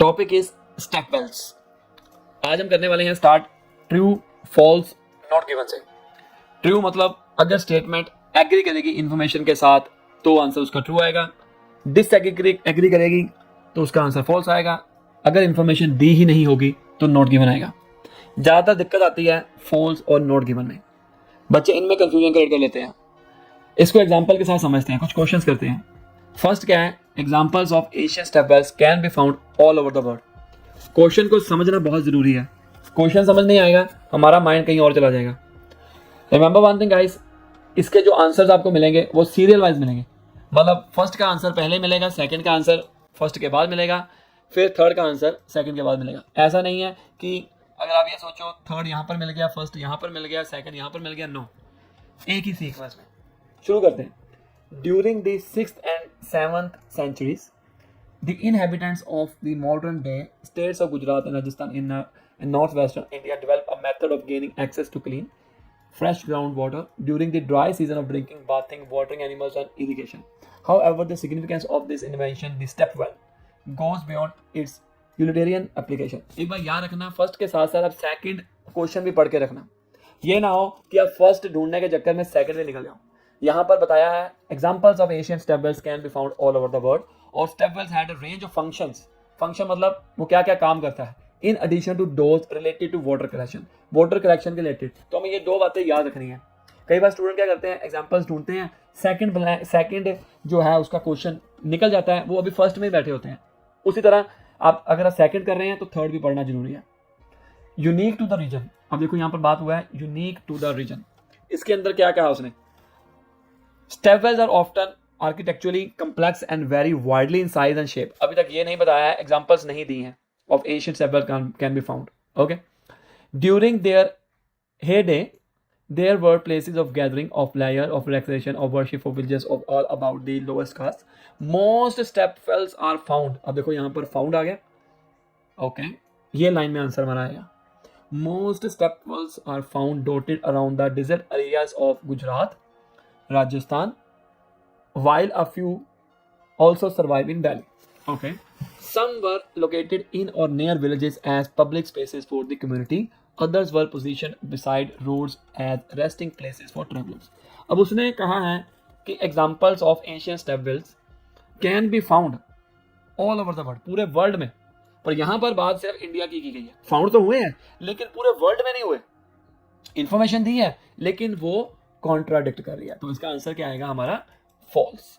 Topic is step Wales. आज हम करने वाले हैं start true false not given से। ट्रू मतलब अगर स्टेटमेंट एग्री करेगी इंफॉर्मेशन के साथ तो आंसर उसका ट्रू आएगा, डिसएग्री करेगी तो उसका आंसर फॉल्स आएगा, अगर इंफॉर्मेशन दी ही नहीं होगी तो नॉट गिवन आएगा। ज़्यादातर दिक्कत आती है फॉल्स और नॉट गिवन में, बच्चे इनमें कंफ्यूजन क्रिएट कर लेते हैं। इसको एग्जांपल के साथ समझते हैं, कुछ क्वेश्चंस करते हैं। फर्स्ट क्या है, examples of Asian step wells can be found all over the world. Question को समझना बहुत जरूरी है, क्वेश्चन समझ नहीं आएगा हमारा माइंड कहीं और चला जाएगा। रिमेंबर वन थिंग गाइस, इसके जो आंसर्स आपको मिलेंगे वो सीरियल वाइज मिलेंगे, मतलब फर्स्ट का आंसर पहले मिलेगा, सेकंड का आंसर फर्स्ट के बाद मिलेगा, फिर थर्ड का आंसर सेकंड के बाद मिलेगा। ऐसा नहीं है कि अगर आप ये सोचो थर्ड यहाँ पर मिल गया, फर्स्ट यहाँ पर मिल गया, सेकंड यहाँ पर मिल गया, नो, एक ही सीक्वेंस में। शुरू करते हैं। During the 6th and 7th centuries, the inhabitants of the modern day states of Gujarat and Rajasthan in northwestern India developed a method of gaining access to clean, fresh groundwater during the dry season of drinking, bathing, watering animals, and irrigation. However, the significance of this invention, the step well, goes beyond its utilitarian application. एक बार याद रखना, first के साथ साथ आप second question भी पढ़ के रखना। ये ना हो कि आप फर्स्ट ढूंढने के चक्कर में सेकंड में निकल जाओ। यहाँ पर बताया है examples of Asian step wells can be found all over the world, और step wells had a range of functions. Function मतलब वो क्या क्या काम करता है, in addition to those related to water collection के रिलेटेड। तो हमें ये दो बातें याद रखनी है। कई बार स्टूडेंट क्या करते हैं, एग्जांपल्स ढूंढते हैं, सेकंड जो है उसका क्वेश्चन निकल जाता है, वो अभी फर्स्ट में ही बैठे होते हैं। उसी तरह आप अगर आप सेकंड कर रहे हैं तो थर्ड भी पढ़ना जरूरी है। यूनिक टू द रीजन, अब देखो यहाँ पर बात हुआ है यूनिक टू द रीजन। इसके अंदर क्या कहा उसने, step wells are often architecturally complex and very widely in size and shape. अभी तक ये नहीं बताया है, एग्जांपल्स नहीं दी हैं of Asian step wells can be found. Okay, during their heyday there were places of gathering, of leisure, of relaxation, of worship for villages of all about the lowest caste. Most step wells are found, अब देखो यहाँ पर found आ गया, okay, ये line में answer हमारा आएगा। Most step wells are found dotted around the desert areas of Gujarat, Rajasthan, while a few also survive in Delhi. Okay, some were located in or near villages as public spaces for the community. Others were positioned beside roads as resting places for travelers. अब उसने कहा है कि examples of ancient step wells can be found all over the world, पूरे world में। पर यहाँ पर बात सिर्फ इंडिया की गई है। फाउंड तो हुए हैं लेकिन पूरे वर्ल्ड में नहीं हुए। इंफॉर्मेशन दी है लेकिन वो कॉन्ट्राडिक्ट कर रही है, तो इसका आंसर क्या आएगा हमारा, फॉल्स।